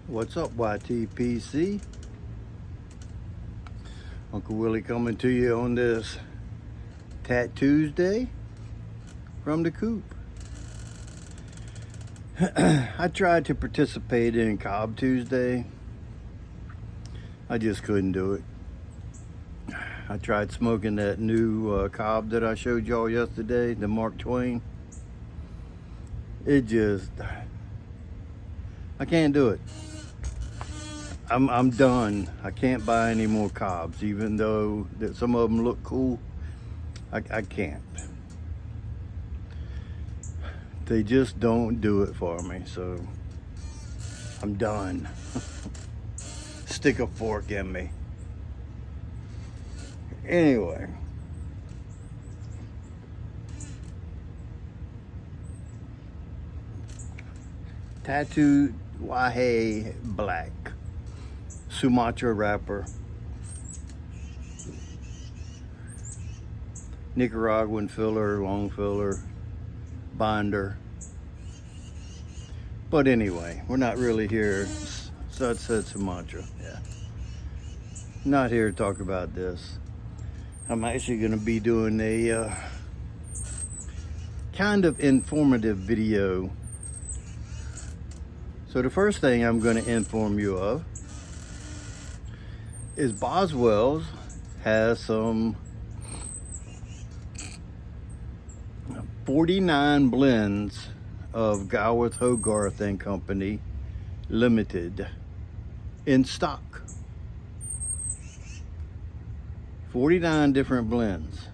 What's up, YTPC? Uncle Willie coming to you on this Tuesday from the coop. I tried to participate in Cobb Tuesday. I just couldn't do it. I tried smoking that new Cobb that I showed y'all yesterday, the Mark Twain. I can't do it. I'm done. I can't buy any more Cobbs, even though that some of them look cool. I can't. They just don't do it for me, so I'm done. Stick a fork in me. Anyway. Tatuaje Black. Sumatra wrapper. Nicaraguan filler, long filler, binder. But anyway, we're not really here. So it said Sumatra, yeah. Not here to talk about this. I'm actually going to be doing a kind of informative video. So the first thing I'm going to inform you of is Boswell's has some 49 blends of Goworth Hogarth and Company Limited in stock. 49 different blends.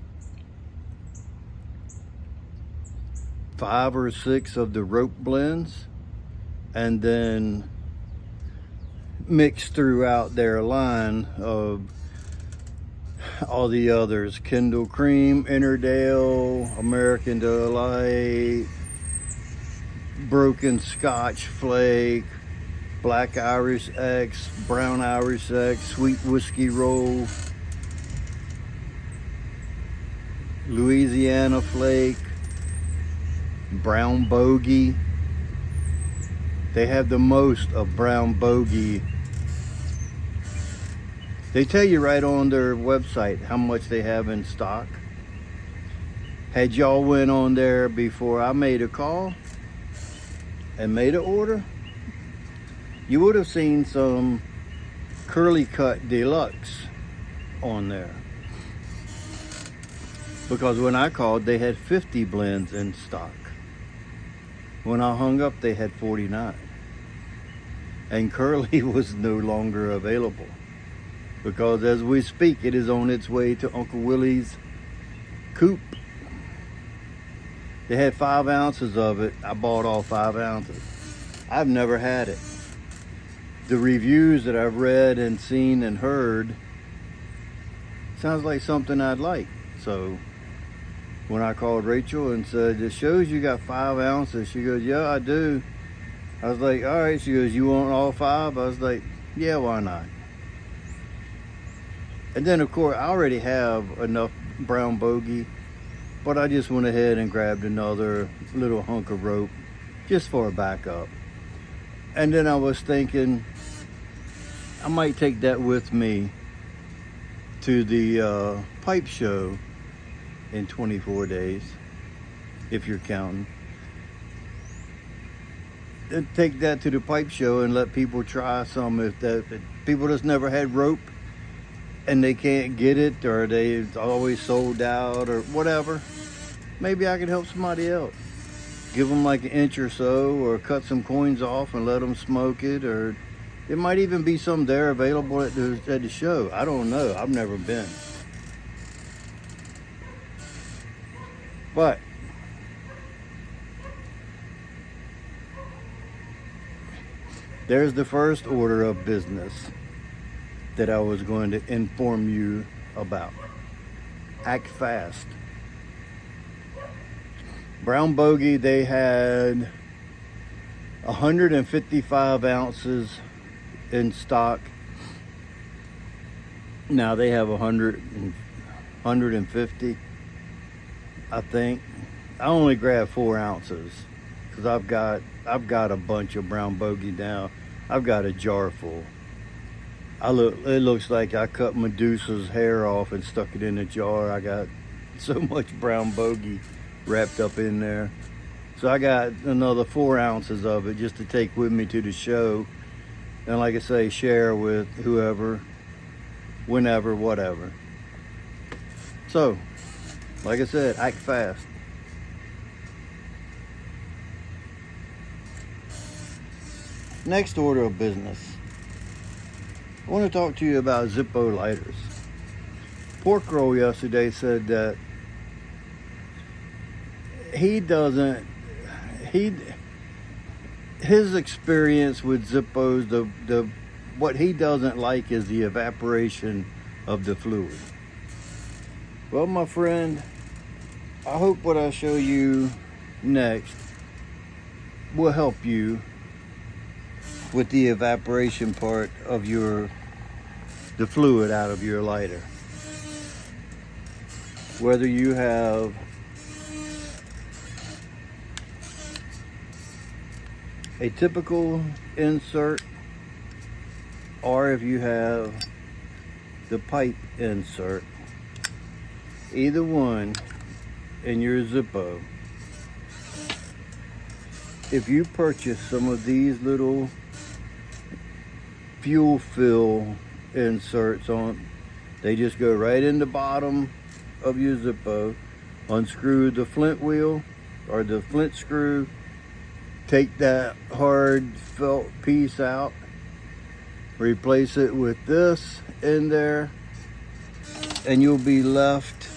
5 or 6 of the rope blends, and then mixed throughout their line of all the others: Kendall Cream, Innerdale, American Delight, Broken Scotch Flake, Black Irish X, Brown Irish X, Sweet Whiskey Roll, Louisiana Flake, Brown Bogey. They have the most of Brown Bogey. They tell you right on their website how much they have in stock. Had y'all went on there before I made a call and made an order, you would have seen some Curly Cut Deluxe on there. Because when I called, they had 50 blends in stock. When I hung up, they had 49. And Curly was no longer available. Because as we speak, it is on its way to Uncle Willie's coop. They had 5 ounces of it. I bought all 5 ounces. I've never had it. The reviews that I've read and seen and heard sounds like something I'd like. So when I called Rachel and said, "It shows you got 5 ounces," she goes, "Yeah, I do." I was like, "All right." She goes, "You want all 5? I was like, "Yeah, why not?" And then, of course, I already have enough Brown Bogey, but I just went ahead and grabbed another little hunk of rope just for a backup. And then I was thinking I might take that with me to the pipe show in 24 days, if you're counting. And take that to the pipe show and let people try some. If people just never had rope and they can't get it, or they've always sold out or whatever, maybe I could help somebody else. Give them like an inch or so, or cut some coins off and let them smoke it, or there might even be some there available at the show. I don't know. I've never been. But there's the first order of business that I was going to inform you about. Act fast. Brown Bogey, they had 155 ounces in stock. Now they have 150, I think. I only grabbed 4 ounces because I've got a bunch of Brown Bogey now. I've got a jar full. It looks like I cut Medusa's hair off and stuck it in a jar. I got so much brown bogey wrapped up in there. So I got another 4 ounces of it just to take with me to the show. And like I say, share with whoever, whenever, whatever. So, like I said, act fast. Next order of business. I want to talk to you about Zippo lighters. Pork Roll yesterday said that his experience with Zippos, what he doesn't like is the evaporation of the fluid. Well, my friend, I hope what I show you next will help you with the evaporation part of the fluid out of your lighter. Whether you have a typical insert or if you have the pipe insert, either one in your Zippo, if you purchase some of these little fuel fill inserts they just go right in the bottom of your Zippo. Unscrew the flint wheel or the flint screw, take that hard felt piece out, replace it with this in there, and you'll be left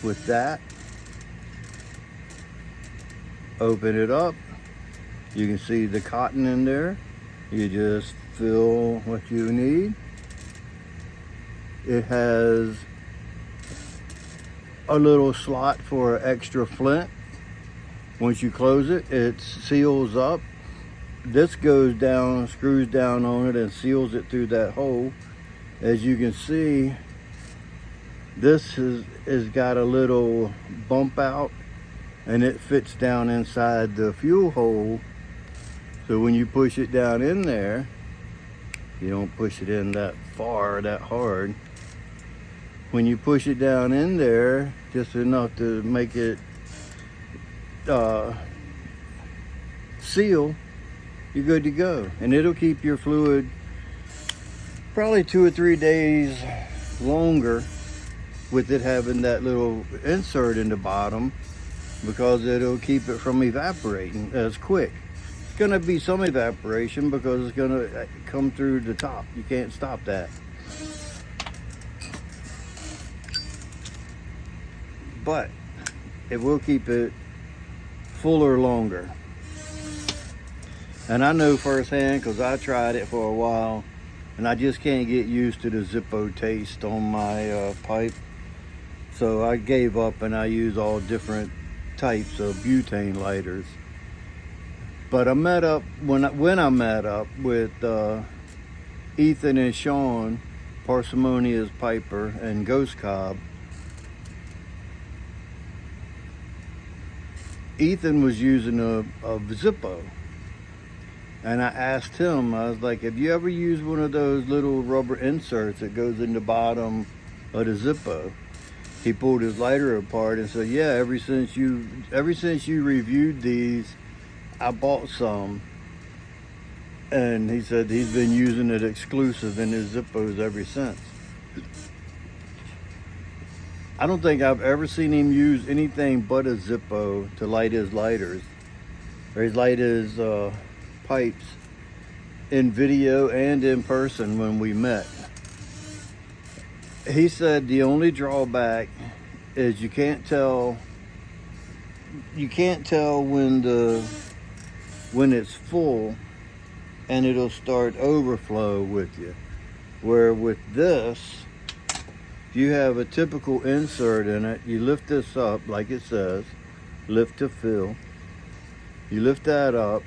with that. Open it up, you can see the cotton in there. You just fill what you need. It has a little slot for extra flint. Once you close it, it seals up. This goes down, screws down on it and seals it through that hole. As you can see, this has got a little bump out and it fits down inside the fuel hole. So when you push it down in there, you don't push it in that far, that hard. When you push it down in there, just enough to make it seal, you're good to go. And it'll keep your fluid probably 2 or 3 days longer with it having that little insert in the bottom, because it'll keep it from evaporating as quick. Going to be some evaporation because it's going to come through the top. You can't stop that. But it will keep it fuller longer. And I know firsthand because I tried it for a while and I just can't get used to the Zippo taste on my pipe. So I gave up and I use all different types of butane lighters. But I met up, when I met up with Ethan and Sean, Parsimonious Piper, and Ghost Cobb, Ethan was using a Zippo. And I asked him, I was like, have you ever used one of those little rubber inserts that goes in the bottom of the Zippo? He pulled his lighter apart and said, yeah, ever since you reviewed these, I bought some. And he said he's been using it exclusive in his Zippos ever since. I don't think I've ever seen him use anything but a Zippo to light his lighters, or light his pipes, in video and in person when we met. He said the only drawback is you can't tell when it's full, and it'll start overflow with you. Where with this, if you have a typical insert in it, you lift this up like it says, lift to fill. You lift that up,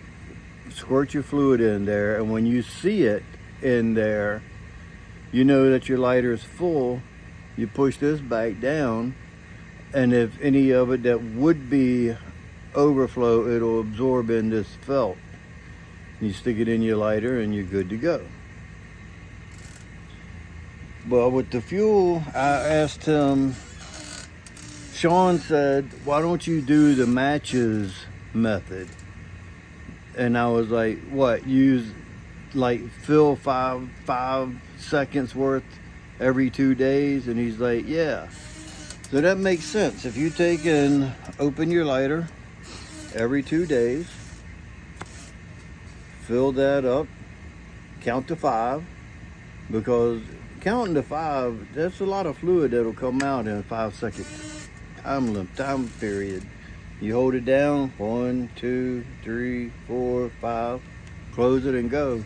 squirt your fluid in there, and when you see it in there, you know that your lighter is full. You push this back down, and if any of it that would be overflow, it'll absorb in this felt. You stick it in your lighter and you're good to go. Well, with the fuel, I asked him, Sean said, why don't you do the matches method? And I was like, what, use like fill five seconds worth every 2 days? And he's like, yeah. So that makes sense. If you take and open your lighter every 2 days, fill that up, count to 5, because counting to 5, that's a lot of fluid that'll come out in a 5-second time period. You hold it down, 1, 2, 3, 4, 5, close it and go.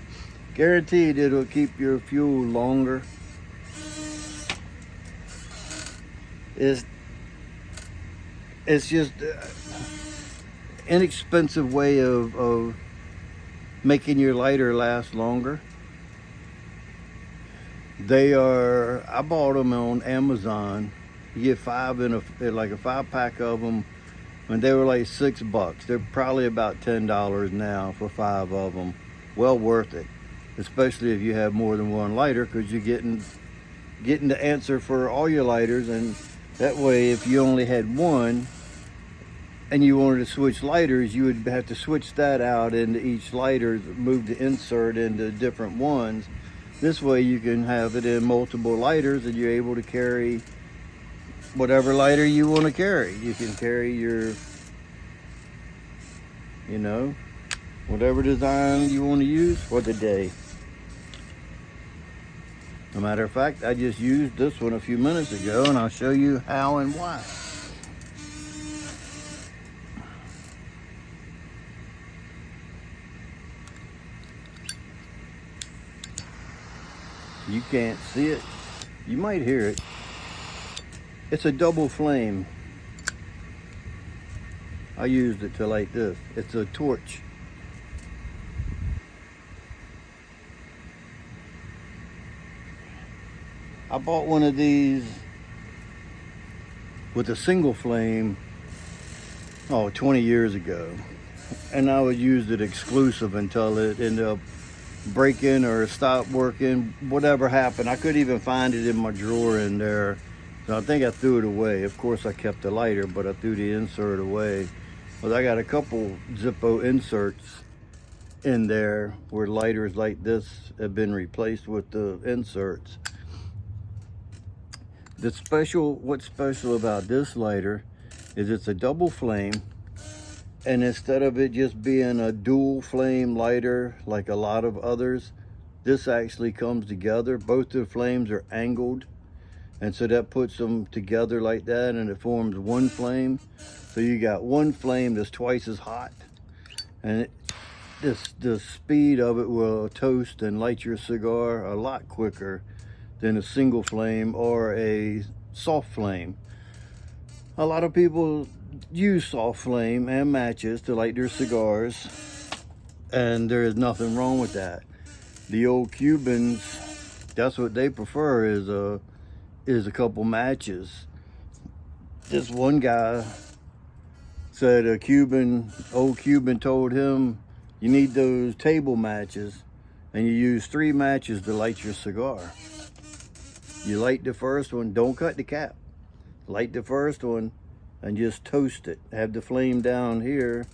Guaranteed it'll keep your fuel longer. It's just inexpensive way of making your lighter last longer. I bought them on Amazon. You get 5 in like a 5-pack of them, and they were like $6. They're probably about $10 now for 5 of them. Well worth it, especially if you have more than one lighter, because you're getting the answer for all your lighters. And that way, if you only had one and you wanted to switch lighters, you would have to switch that out into each lighter, move the insert into different ones. This way you can have it in multiple lighters and you're able to carry whatever lighter you want to carry. You can carry your, whatever design you want to use for the day. As a matter of fact, I just used this one a few minutes ago, and I'll show you how and why. You can't see it. You might hear it. It's a double flame. I used it to light this. It's a torch. I bought one of these with a single flame 20 years ago, and I would use it exclusive until it ended up breaking or stopped working. Whatever happened, I couldn't even find it in my drawer in there, so I think I threw it away. Of course I kept the lighter, but I threw the insert away. But I got a couple Zippo inserts in there where lighters like this have been replaced with the inserts. What's special about this lighter is it's a double flame, and instead of it just being a dual flame lighter like a lot of others, this actually comes together. Both the flames are angled, and so that puts them together like that, and it forms one flame. So you got one flame that's twice as hot, and the speed of it will toast and light your cigar a lot quicker than a single flame or a soft flame. A lot of people use soft flame and matches to light their cigars, and there is nothing wrong with that. The old Cubans, that's what they prefer, is a couple matches. This one guy said old Cuban told him, you need those table matches, and you use 3 matches to light your cigar. You light the first one, don't cut the cap. Light the first one and just toast it. Have the flame down here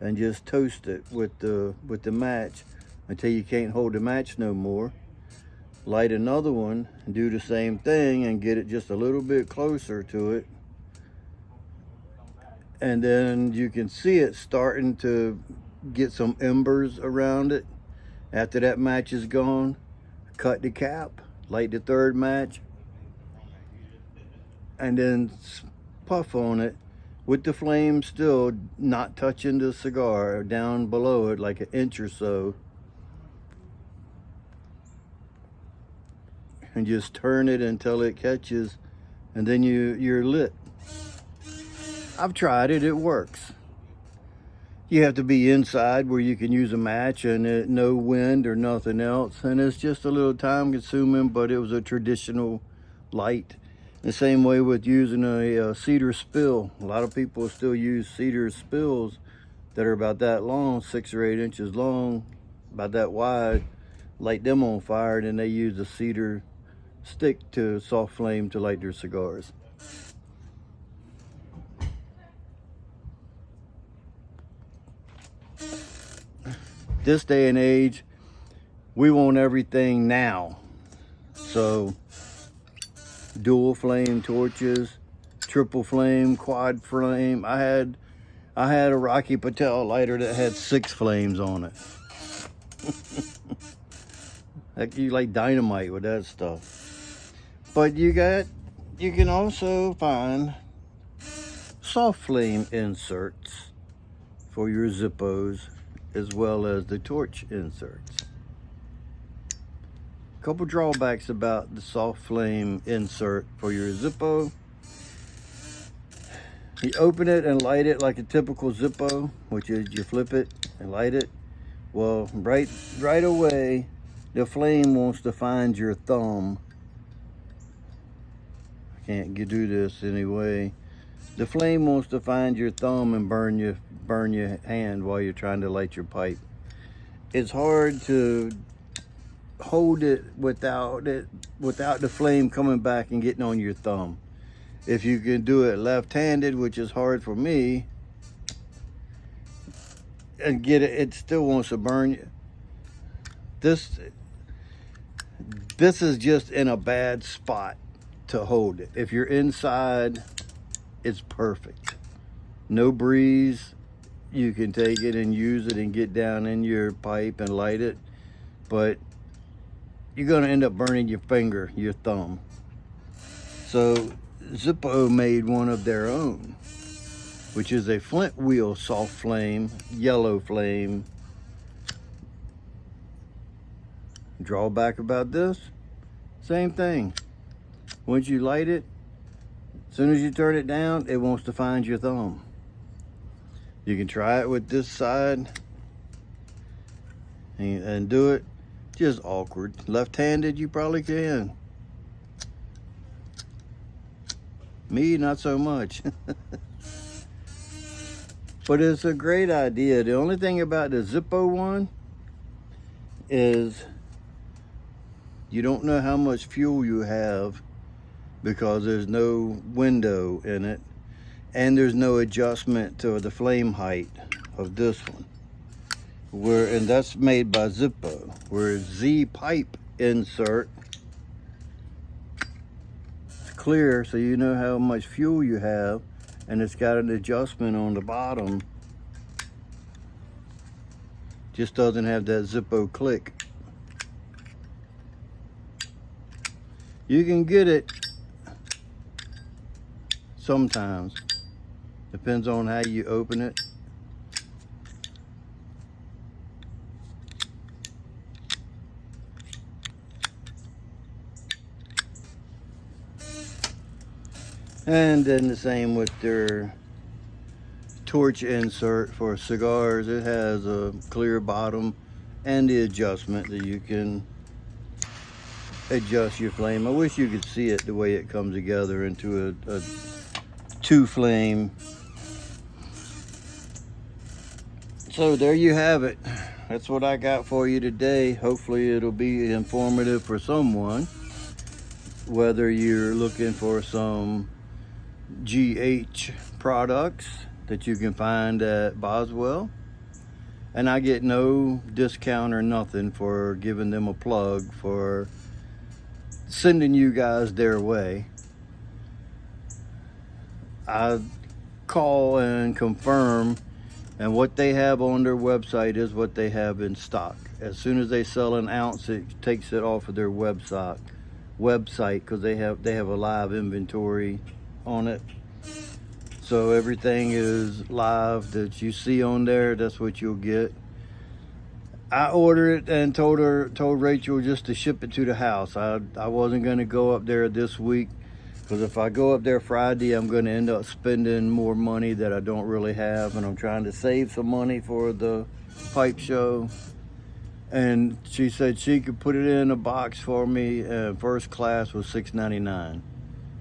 and just toast it with the match until you can't hold the match no more. Light another one and do the same thing and get it just a little bit closer to it. And then you can see it starting to get some embers around it. After that match is gone, cut the cap, light the 3rd match, and then puff on it with the flame still not touching the cigar, down below it like an inch or so, and just turn it until it catches, and then you're lit. I've tried it, it works. You have to be inside where you can use a match and no wind or nothing else, and it's just a little time consuming, but it was a traditional light. The same way with using a cedar spill. A lot of people still use cedar spills that are about that long, 6 or 8 inches long, about that wide, light them on fire, and then they use a cedar stick to soft flame to light their cigars. This day and age, we want everything now. So dual flame torches, triple flame, quad flame. I had a Rocky Patel lighter that had 6 flames on it. Like you like dynamite with that stuff. But you can also find soft flame inserts for your Zippos, as well as the torch inserts. A couple drawbacks about the soft flame insert for your Zippo. You open it and light it like a typical Zippo, which is you flip it and light it. Well, right away, the flame wants to find your thumb. I can't do this anyway. The flame wants to find your thumb and burn your hand while you're trying to light your pipe. It's hard to hold it without the flame coming back and getting on your thumb. If you can do it left-handed, which is hard for me, and get it, it still wants to burn you. This is just in a bad spot to hold it. If you're inside, it's perfect. No breeze, you can take it and use it and get down in your pipe and light it, but you're gonna end up burning your finger, your thumb. So Zippo made one of their own, which is a flint wheel soft flame, yellow flame. Drawback about this, same thing. Once you light it, as soon as you turn it down, it wants to find your thumb. You can try it with this side and do it. Just awkward. Left-handed, you probably can. Me, not so much. But it's a great idea. The only thing about the Zippo one is you don't know how much fuel you have because there's no window in it, and there's no adjustment to the flame height of this one. And that's made by Zippo. Whereas Z pipe insert, it's clear so you know how much fuel you have, and it's got an adjustment on the bottom. Just doesn't have that Zippo click. You can get it sometimes. Depends on how you open it. And then the same with their torch insert for cigars. It has a clear bottom and the adjustment that you can adjust your flame. I wish you could see it the way it comes together into a 2-flame. So there you have it. That's what I got for you today. Hopefully it'll be informative for someone, whether you're looking for some GH products that you can find at Boswell. And I get no discount or nothing for giving them a plug for sending you guys their way. I call and confirm, and what they have on their website is what they have in stock. As soon as they sell an ounce, it takes it off of their website because they have a live inventory on it. So everything is live that you see on there, that's what you'll get. I ordered it and told Rachel just to ship it to the house. I wasn't going to go up there this week, because if I go up there Friday, I'm going to end up spending more money that I don't really have, and I'm trying to save some money for the pipe show. And she said she could put it in a box for me, and first class was $6.99.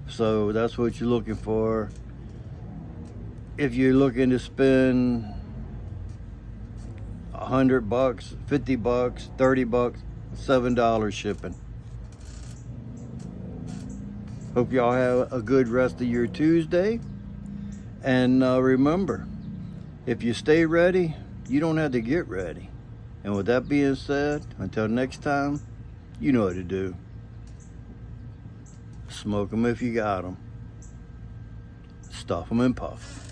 So that's what you're looking for. If you're looking to spend $100, $50, $30, $7 shipping. Hope y'all have a good rest of your Tuesday. And remember, if you stay ready, you don't have to get ready. And with that being said, until next time, you know what to do. Smoke 'em if you got 'em. Stuff 'em and puff.